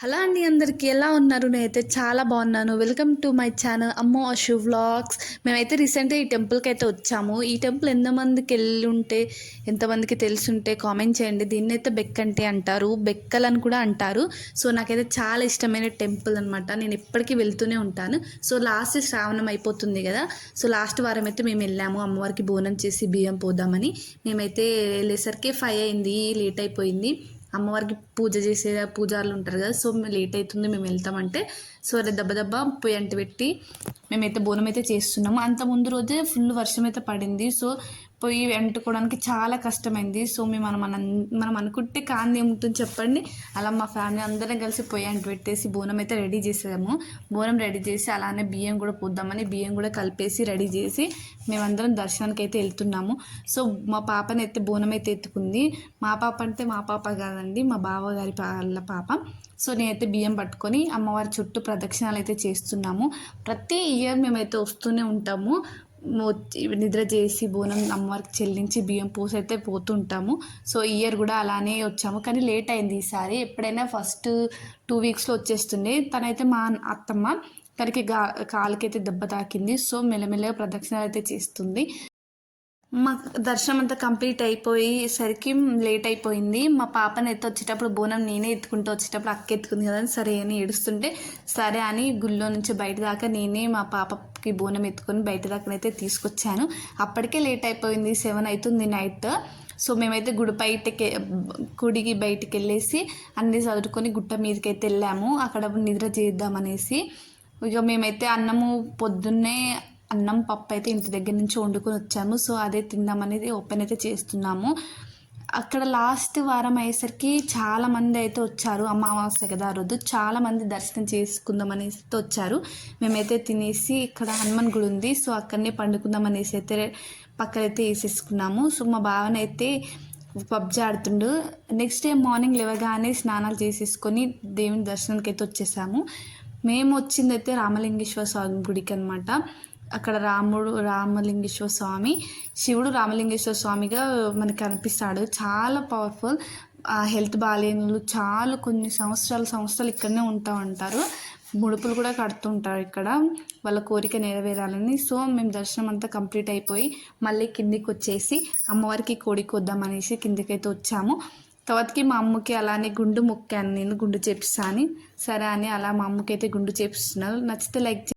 Hello అండి, అందరికీ ఎలా ఉన్నారు? నేనైతే చాలా బాగున్నాను. వెల్కమ్ టు మై ఛానల్ అమ్మో అశు వ్లాగ్స్. మేమైతే రీసెంట్గా ఈ టెంపుల్కి అయితే వచ్చాము. ఈ టెంపుల్ ఎంతమందికి వెళ్ళి ఉంటే, ఎంతమందికి తెలుసుంటే కామెంట్ చేయండి. దీన్ని అయితే బెక్కంటే అంటారు, బెక్కల్ అని కూడా అంటారు. సో నాకైతే చాలా ఇష్టమైన టెంపుల్ అనమాట. నేను ఎప్పటికీ వెళ్తూనే ఉంటాను. సో లాస్ట్ శ్రావణం అయిపోతుంది కదా, సో లాస్ట్ వారం అయితే మేము వెళ్ళాము అమ్మవారికి బోనం చేసి బియ్యం పోద్దామని. మేమైతే వెళ్ళేసరికి 5 అయింది, లేట్ అయిపోయింది. అమ్మవారికి పూజ చేసే పూజారులు ఉంటారు కదా, సో లేట్ అవుతుంది మేము వెళ్తామంటే, సో అదే దెబ్బ దెబ్బ పొయ్యి అంటు పెట్టి మేమైతే బోనం అయితే చేస్తున్నాము. అంత ముందు రోజే ఫుల్ వర్షం అయితే పడింది. సో పొయ్యి అంటుకోవడానికి చాలా కష్టమైంది. సో మనం అనుకుంటే కాంతి ఏముంటుంది చెప్పండి. అలా మా ఫ్యామిలీ అందరం కలిసి పొయ్యి అంటు పెట్టేసి బోనం అయితే రెడీ చేసాము. బోనం రెడీ చేసి అలానే బియ్యం కూడా పోద్దామని బియ్యం కూడా కలిపేసి రెడీ చేసి మేమందరం దర్శనానికి అయితే వెళ్తున్నాము. సో మా పాపని అయితే బోనం అయితే ఎత్తుకుంది. మా పాప అంటే మా పాప కాదండి, మా బావగారి వాళ్ళ పాప. సో నేనైతే బియ్యం పట్టుకొని అమ్మవారి చుట్టూ ప్రదక్షిణాలు అయితే చేస్తున్నాము. ప్రతి ఇయర్ మేమైతే వస్తూనే ఉంటాము. నిద్ర చేసి బోనం అమ్మవారికి చెల్లించి బియ్యం పోసి అయితే పోతుంటాము. సో ఇయర్ కూడా అలానే వచ్చాము, కానీ లేట్ అయింది ఈసారి. ఎప్పుడైనా ఫస్ట్ 2 వీక్స్లో వచ్చేస్తుండే. తనైతే మా అత్తమ్మ, తనకి కాలుకైతే దెబ్బ తాకింది. సో మెల్లమెల్లగా ప్రదక్షిణాలు అయితే చేస్తుంది. మా దర్శనం అంతా కంప్లీట్ అయిపోయేసరికి లేట్ అయిపోయింది. మా పాపని వచ్చేటప్పుడు బోనం నేనే ఎత్తుకుంటూ వచ్చేటప్పుడు అక్క ఎత్తుకుంది కదా అని సరే అని ఏడుస్తుంటే, సరే అని గుళ్ళో నుంచి బయట దాకా నేనే మా పాపకి బోనం ఎత్తుకొని బయట దాకానైతే తీసుకొచ్చాను. అప్పటికే లేట్ అయిపోయింది, 7 అవుతుంది నైట్. సో మేమైతే గుడికి బయటికి వెళ్ళేసి అన్నీ చదువుకొని గుట్ట మీదకి అయితే వెళ్ళాము, అక్కడ నిద్ర చేద్దామనేసి. ఇక మేమైతే అన్నము పొద్దున్నే అన్నం పప్పు అయితే ఇంటి దగ్గర నుంచి వండుకొని వచ్చాము. సో అదే తిందామనేది ఓపెన్ అయితే చేస్తున్నాము. అక్కడ లాస్ట్ వారం అయ్యేసరికి చాలామంది అయితే వచ్చారు. అమావాస్య కదా ఆ రోజు చాలామంది దర్శనం చేసుకుందాం అనేసి వచ్చారు. మేమైతే తినేసి ఇక్కడ హనుమాన్ గుడి ఉంది, సో అక్కడనే పండుకుందాం అనేసి అయితే పక్కనైతే వేసేసుకున్నాము. సో మా భావనైతే పబ్జి ఆడుతుండు. నెక్స్ట్ డే మార్నింగ్ లేవగానే స్నానాలు చేసేసుకొని దేవుని దర్శనానికి అయితే వచ్చేసాము. మేము వచ్చిందైతే రామలింగేశ్వర స్వామి గుడికి అనమాట. అక్కడ రామలింగేశ్వర స్వామి, శివుడు రామలింగేశ్వర స్వామిగా మనకి కనిపిస్తాడు. చాలా పవర్ఫుల్. హెల్త్ బాగాలేని చాలా కొన్ని సంవత్సరాలు ఇక్కడనే ఉంటా ఉంటారు. ముడుపులు కూడా కడుతుంటారు ఇక్కడ, వాళ్ళ కోరిక నెరవేరాలని. సో మేము దర్శనం అంతా కంప్లీట్ అయిపోయి మళ్ళీ కిందికి వచ్చేసి అమ్మవారికి కోడికి వద్దామనేసి కిందికైతే వచ్చాము. తర్వాతకి మా అమ్మకి అలానే గుండు మొక్కాను, నేను గుండు చేపిస్తాను. సరే అని అలా మా అమ్మకి అయితే గుండు చేపిస్తున్నారు. నచ్చితే లైక్